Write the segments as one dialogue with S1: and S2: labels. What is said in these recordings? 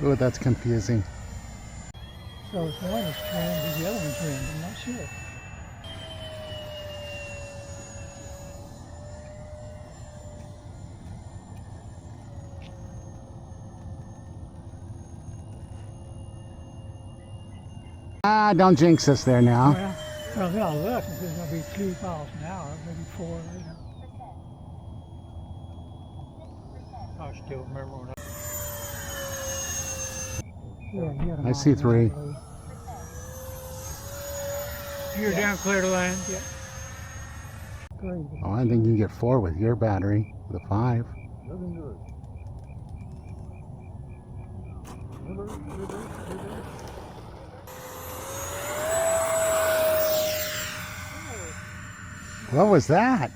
S1: Oh, that's confusing.
S2: So if one is trimmed, is the other one trimmed? I'm not sure.
S1: Ah, don't jinx us there now.
S2: Well, then I'll look if there's going to be 2 miles an hour, maybe 4 later. I still remember when
S1: I see 3.
S2: You're down clear to land? Yeah.
S1: Oh, I think you get 4 with your battery, the 5. What was that?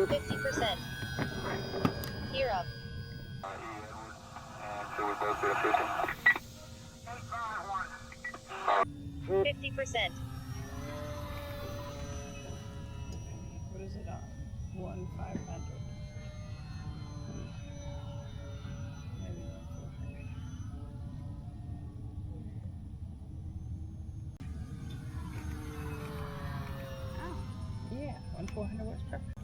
S3: %. Gear up. 50%.
S4: What is it on? 1,500. Maybe 1,400. Oh, yeah, 1,400 works perfect.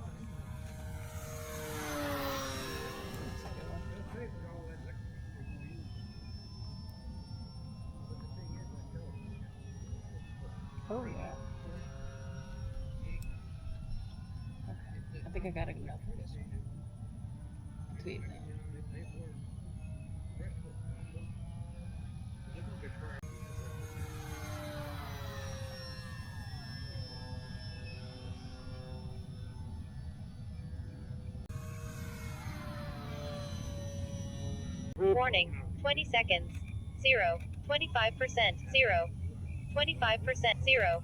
S4: Oh yeah. Okay. I think I got enough for this one. Tweet now.
S3: Warning, 20 seconds. 0, 25%, 0, 25%, 0.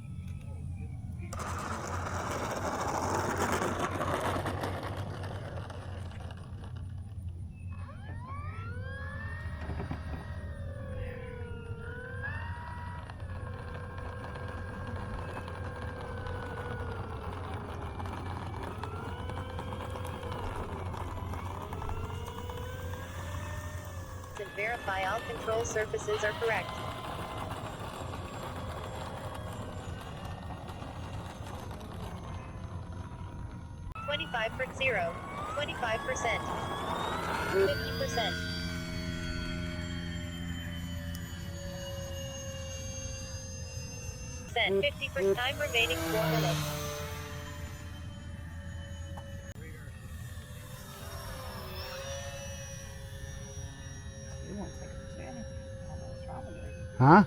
S3: And verify all control surfaces are correct. 25%, 0, 25%, 50%. 50%. Time remaining 4 minutes.
S4: You won't take a picture of anything. I don't know what's wrong with it.
S1: Huh?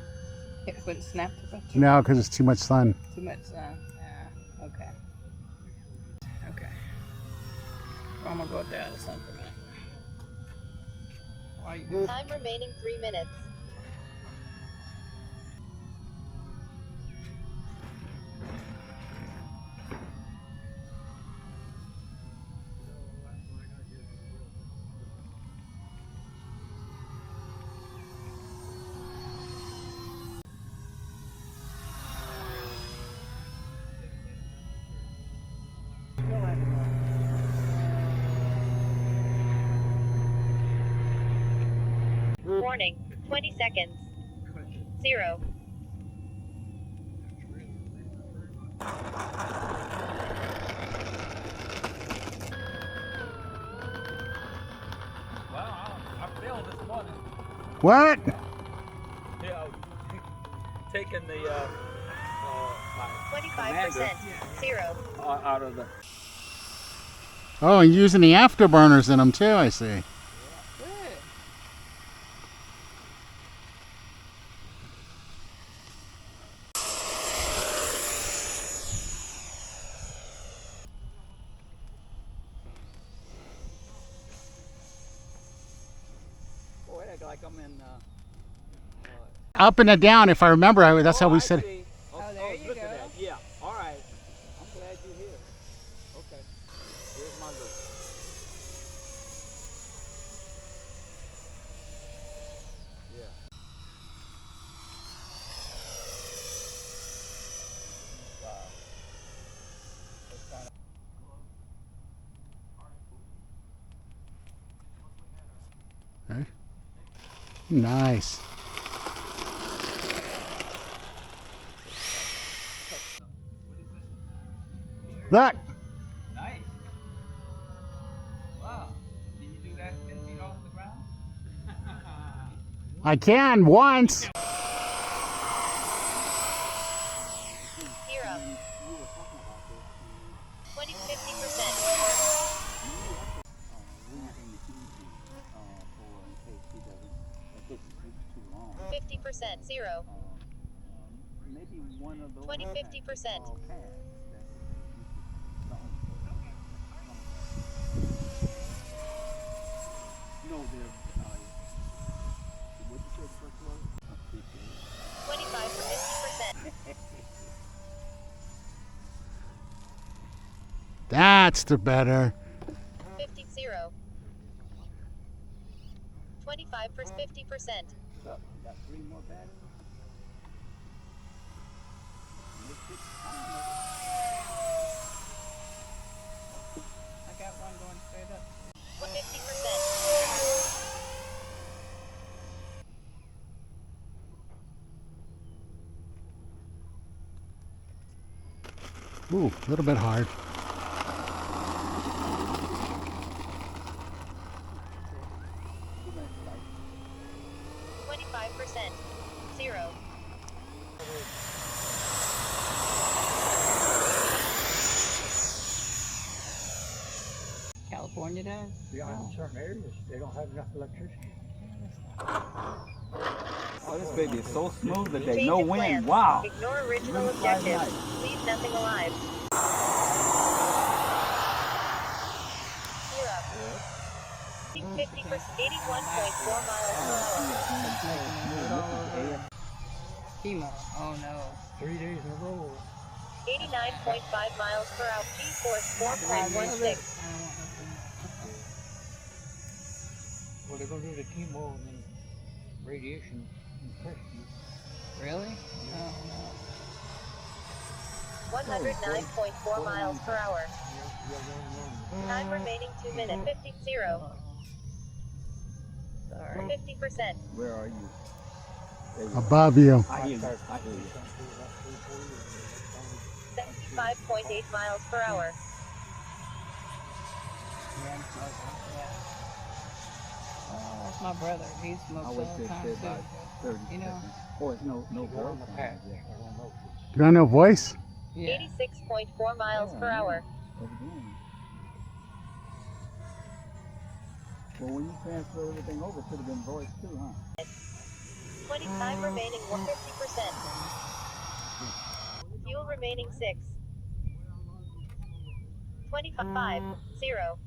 S4: It wouldn't snap the picture.
S1: No, because it's too much sun.
S4: Too much sun. Yeah. Okay. Okay. Well, I'm gonna go out there in the sun for a minute. Why are you doing?
S3: Time remaining 3 minutes. Warning, 20 seconds. 0.
S5: Well, I failed this morning.
S1: What?
S5: Yeah, taking the
S3: 25%, 0.
S5: out of the.
S1: Oh, and using the afterburners in them too, I see.
S4: Good.
S5: Boy, I act like I'm in.
S1: Up and a down, if I remember, that's how we
S5: I
S1: said it.
S5: see.
S4: Oh, there you
S5: look
S4: go.
S5: at that. Yeah. All right. I'm glad you're here. Okay. Here's my look. Yeah. Wow.
S1: Nice. Look,
S5: Nice. Wow. Can you do that 10 feet off the ground?
S1: I can once.
S3: 0.
S5: You were talking about this.
S3: 20, 50%.
S5: Losing the easy for in case he doesn't, if this takes too long.
S3: 50%. 0.
S5: Maybe one of those
S3: 20,
S5: kinds
S3: 50%.
S5: of pads that you could no, they're what you say the first was?
S3: 25 to 50%.
S1: That's the better.
S3: 50, 0. 25 for 50%.
S5: So, got 3 more batteries.
S4: I got one going straight up.
S3: 50%.
S1: Ooh, a little bit hard.
S3: %. 0.
S4: California does?
S2: Yeah, in certain areas, they don't have enough electricity.
S5: Oh, this baby is so smooth today.
S3: Change
S5: No
S3: of
S5: wind.
S3: plans.
S5: Wow.
S3: Ignore original
S5: Wind flies
S3: objectives.
S5: nice.
S3: Leave nothing alive. 0. 50%. 81.4 miles per hour.
S4: Chemo. Oh no.
S2: 3 days in a row.
S3: 89.5 miles per hour. G-force
S4: I don't want
S3: 4.16.
S4: nothing.
S2: Well, they're going to do the chemo and then radiation and pressure.
S4: Really? Oh no.
S3: 109.4 miles per hour. Time remaining 2 minutes. 50. 0.
S4: Sorry.
S3: 50%.
S5: Where are you? There you go.
S1: Above you.
S5: I hear you. I hear you.
S3: 75.8 miles per hour.
S4: Yeah, I'm smoking. Yeah. Oh, that's my brother. He
S5: I
S4: smokes
S5: was
S4: all the
S5: just
S4: time
S5: say about
S4: too.
S5: 30
S4: You know.
S5: seconds. Oh, it's no
S2: They're
S5: voice
S2: on the
S5: on
S2: path.
S5: it yet.
S2: I don't know.
S1: You got no voice?
S4: Yeah.
S3: 86.4 miles per
S5: Yeah,
S3: hour.
S5: evidently. Well, when you transfer everything over, it should have been voice too, huh?
S3: 20. Time remaining 150%. Fuel remaining 6. 25. 0.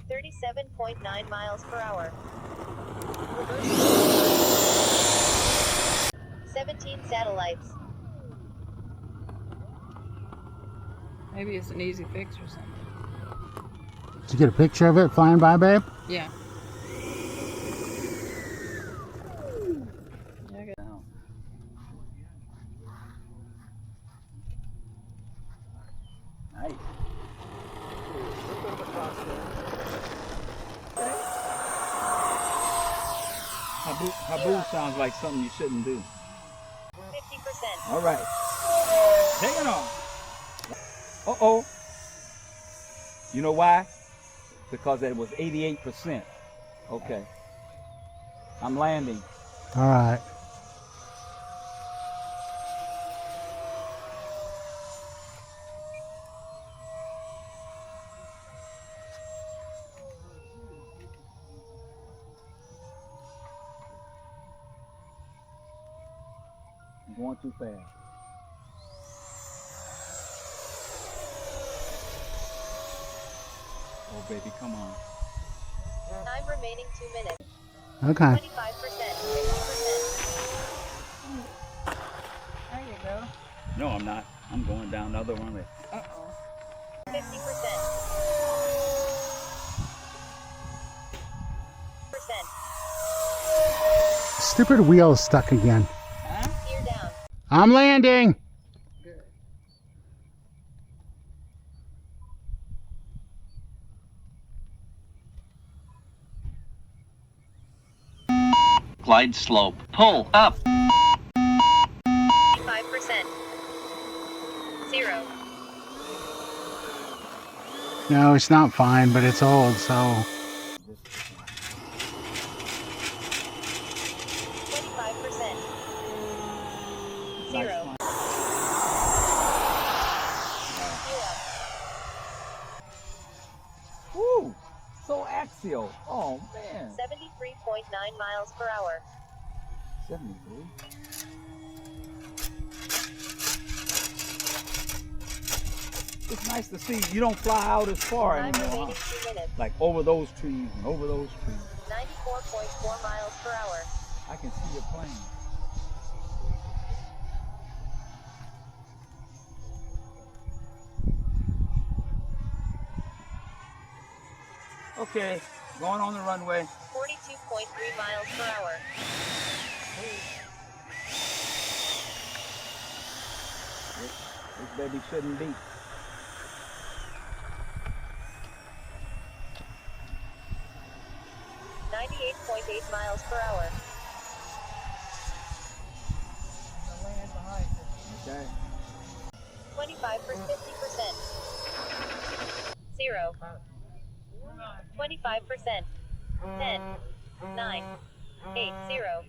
S3: 37.9 miles per hour. Reverse. 17 satellites.
S4: Maybe it's an easy fix or something.
S1: Did you get a picture of it flying by, babe?
S4: Yeah. Yeah, I got-
S5: Down. Nice. Haboo sounds like something you shouldn't do.
S3: 50%.
S5: All right. Take it on. Uh-oh. You know why? Because it was 88%. Okay. I'm landing.
S1: All right.
S5: I'm going too fast. Oh, baby, come on.
S3: Time remaining 2 minutes.
S1: Okay.
S3: 25%. 50%.
S4: There you go.
S5: No, I'm not. I'm going down the other one.
S4: Uh-oh.
S3: 50%.
S1: Stupid wheel is stuck again.
S4: Huh?
S3: Gear down.
S1: I'm landing.
S4: Good.
S6: glide slope. Pull up.
S3: 5%. 0.
S1: No, it's not fine, but it's old, so
S3: 25%. 0. 0.
S5: Woo! So axial. Oh man.
S3: 73.9 miles per hour.
S5: 73. It's nice to see you don't fly out as far
S3: Time
S5: anymore,
S3: remaining
S5: huh?
S3: 2 minutes.
S5: Like over those trees and over those trees.
S3: 94.4 miles per hour.
S5: I can see your plane. Okay, going on the runway.
S3: 42.3 miles per hour.
S5: This baby shouldn't be.
S3: .8 miles per hour.
S5: Okay.
S3: 25%, 50%. 0. 25%. 10. 9. 8. 0.